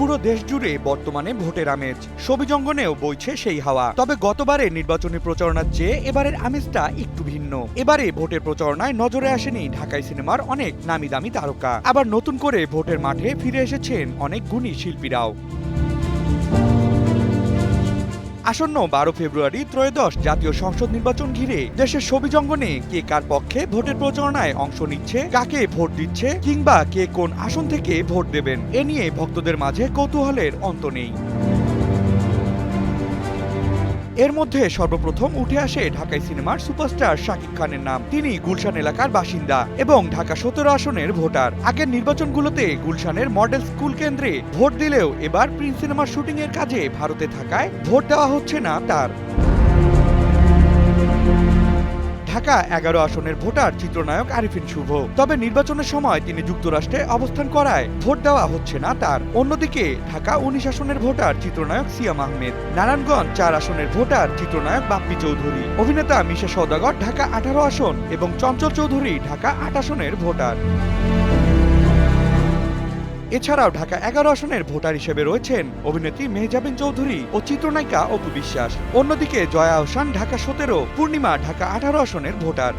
পুরো দেশ জুড়ে বর্তমানে ভোটের আমেজ, ছবিজ অঙ্গনেও বইছে সেই হাওয়া। তবে গতবারে নির্বাচনী প্রচারণার চেয়ে এবারের আমেজটা একটু ভিন্ন। এবারে ভোটের প্রচারণায় নজরে আসেনি ঢাকাই সিনেমার অনেক নামি দামি তারকা, আবার নতুন করে ভোটের মাঠে ফিরে এসেছেন অনেক গুণী শিল্পীরাও। আসন্ন 12 ফেব্রুয়ারি ত্রয়োদশ জাতীয় সংসদ নির্বাচন ঘিরে দেশের ছবিজ অঙ্গনে কে কার পক্ষে ভোটের প্রচারণায় অংশ নিচ্ছে, কাকে ভোট দিচ্ছে, কিংবা কে কোন আসন থেকে ভোট দেবেন, এ নিয়ে ভক্তদের মাঝে কৌতূহলের অন্ত নেই। এর মধ্যে সর্বপ্রথম উঠে আসে ঢাকাই সিনেমার সুপারস্টার শাকিব খানের নাম। তিনি গুলশান এলাকার বাসিন্দা এবং ঢাকা 17 আসনের ভোটার। আগের নির্বাচনগুলোতে গুলশানের মডেল স্কুল কেন্দ্রে ভোট দিলেও এবার প্রিন্স সিনেমার শুটিং এর কাজে ভারতে থাকায় ভোট দেওয়া হচ্ছে না তার। ঢাকা 11 আসনের ভোটার চিত্রনায়ক আরিফিন শুভ, তবে নির্বাচনের সময় তিনি যুক্তরাষ্ট্রে অবস্থান করায় ভোট দেওয়া হচ্ছে না তার। অন্যদিকে ঢাকা 19 আসনের ভোটার চিত্রনায়ক সিয়াম আহমেদ, নারায়ণগঞ্জ 4 আসনের ভোটার চিত্রনায়ক বাপ্পি চৌধুরী, অভিনেতা মিশা সওদাগর ঢাকা 18 আসন এবং চঞ্চল চৌধুরী ঢাকা 8 আসনের ভোটার। এছাড়াও ঢাকা 11 আসনের ভোটার হিসেবে রয়েছেন অভিনেত্রী মেহজাবিন চৌধুরী ও চিত্রনায়িকা অপু বিশ্বাস। অন্যদিকে জয়া আহসান ঢাকা 17, পূর্ণিমা ঢাকা 18 আসনের ভোটার।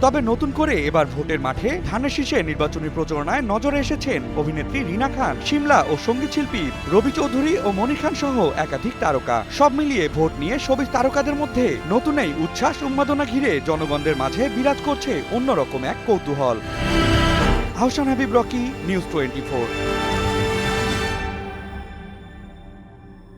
তবে নতুন করে এবার ভোটের মাঠে ধানের শীষে নির্বাচনী প্রচারণায় নজরে এসেছেন অভিনেত্রী রিনা খান, শিমলা ও সঙ্গীত শিল্পী রবি চৌধুরী ও মনি খান সহ একাধিক তারকা। সব মিলিয়ে ভোট নিয়ে শোবিজ তারকাদের মধ্যে নতুন এই উচ্ছ্বাস উন্মাদনা ঘিরে জনগণদের মাঝে বিরাজ করছে অন্যরকম এক কৌতূহল। Ahsan Habib, Rocky, news 24।